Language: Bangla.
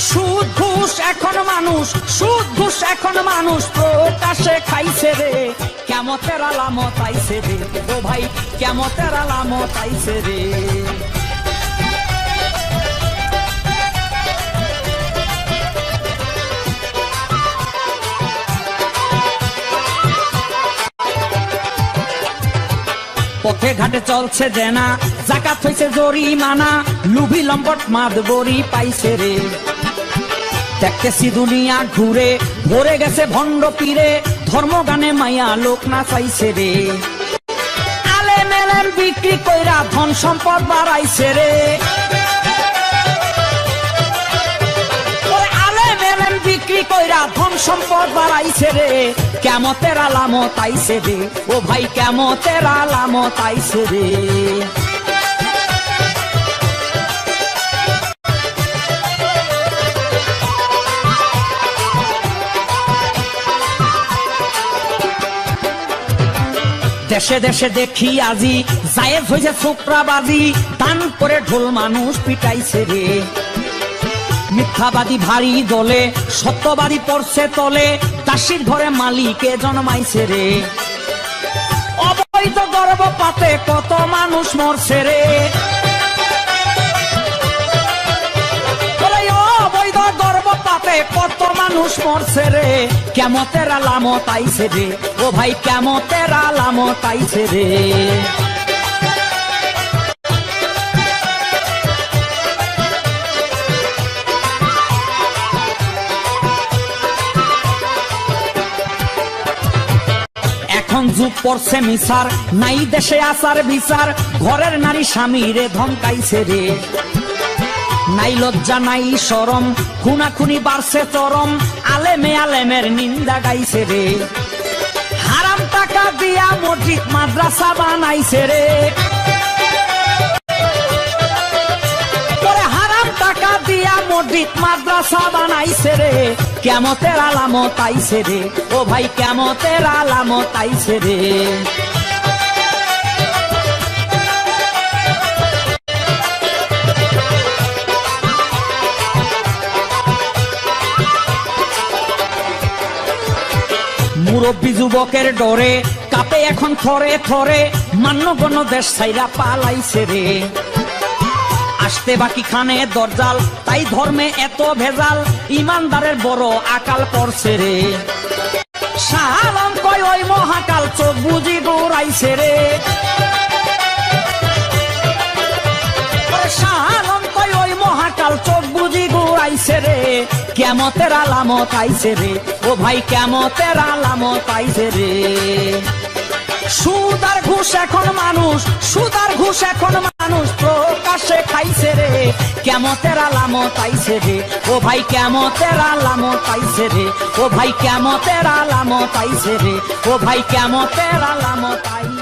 সুদ ঘুষ এখন মানুষ, সুদ ঘুষ এখন মানুষ প্রকাশে খাইছে রে, কিয়ামতের আলামত আইছে রে, ও ভাই কিয়ামতের আলামত আইছে রে। পথে ঘাটে চলছে জেনা, জাকাত হইছে জরিমানা, লুভি লম্পট মাদবরি পাইছে রে। দেখতেছি দুনিয়া ঘুরে, ভরে গেছে ভণ্ড পীরে, ধর্ম গানে মাইয়া লোক না চাইছে রে। আলেম এলেম বিক্রি কইরা ধন সম্পদ বাড়াইছে রে, আলেম এলেম বিক্রি কইরা ধন সম্পদ বাড়াইছে রে, কিয়ামতের আলামত আইছে রে, ও ভাই কিয়ামতের আলামত আইছে রে। দেশে দেশে দেখি আজি জায়েজ হইছে ছোকরাবাজি, দান করে ঢোল মানুষ পিটাইছে রে। মিথ্যাবাদী ভারী দলে, সত্যবাদী পড়ছে তলে, দাসীর ঘরে মালিকে জন্মাইছে রে। অবৈধ গর্ভপাতে কত মানুষ মরছে রে, অবৈধ গর্ভপাতে কত মানুষ মরছে রে, কিয়ামতের আলামত আইছে রে, ও ভাই কিয়ামতের আলামত আইছে রে। এখন যুগ পড়ছে মিসার, নাই দেশে আসার বিচার, ঘরের নারী স্বামীরে ধমকাইছে রে। নাই লজ্জা নাই শরম, খুনাখুনি বাড়ছে চরম, আলেমে আলেমের নিন্দা গাইছে রে। হারাম টাকা দিয়া মসজিদ মাদ্রাসা বানাইছে রে, হারাম টাকা দিয়া মসজিদ মাদ্রাসা বানাইছে রে, কিয়ামতের আলামত আইছে রে, ও ভাই কিয়ামতের আলামত আইছে রে। মুরব্বী যুবকের ডরে কাঁপে এখন থরে থরে, মান্যগণ্য দেশ ছাইরা পালাইছে রে। আসতে বাকি খানে দরজাল, তাই ধর্মে এত ভেজাল, ইমানদারের বড় আকাল পড়ছে রে। শাহ আলম কয় ওই মহাকাল চোখ বুঝি দৌড়াইছে রে, শাহ আলম কয় ওই মহাকাল চোখ বুঝি দৌড়াইছে রে, কিয়ামতের আলামত আইছে রে, ও ভাই কিয়ামতের আলামত আইছে রে। সুদ আর ঘুষ এখন মানুষ, সুদ আর ঘুষ এখন মানুষ প্রকাশে খাইছে রে, কিয়ামতের আলামত আইছে রে, ও ভাই কিয়ামতের আলামত আইছে রে, ও ভাই কিয়ামতের আলামত আইছে রে, ও ভাই কিয়ামতের আলামত আইছে।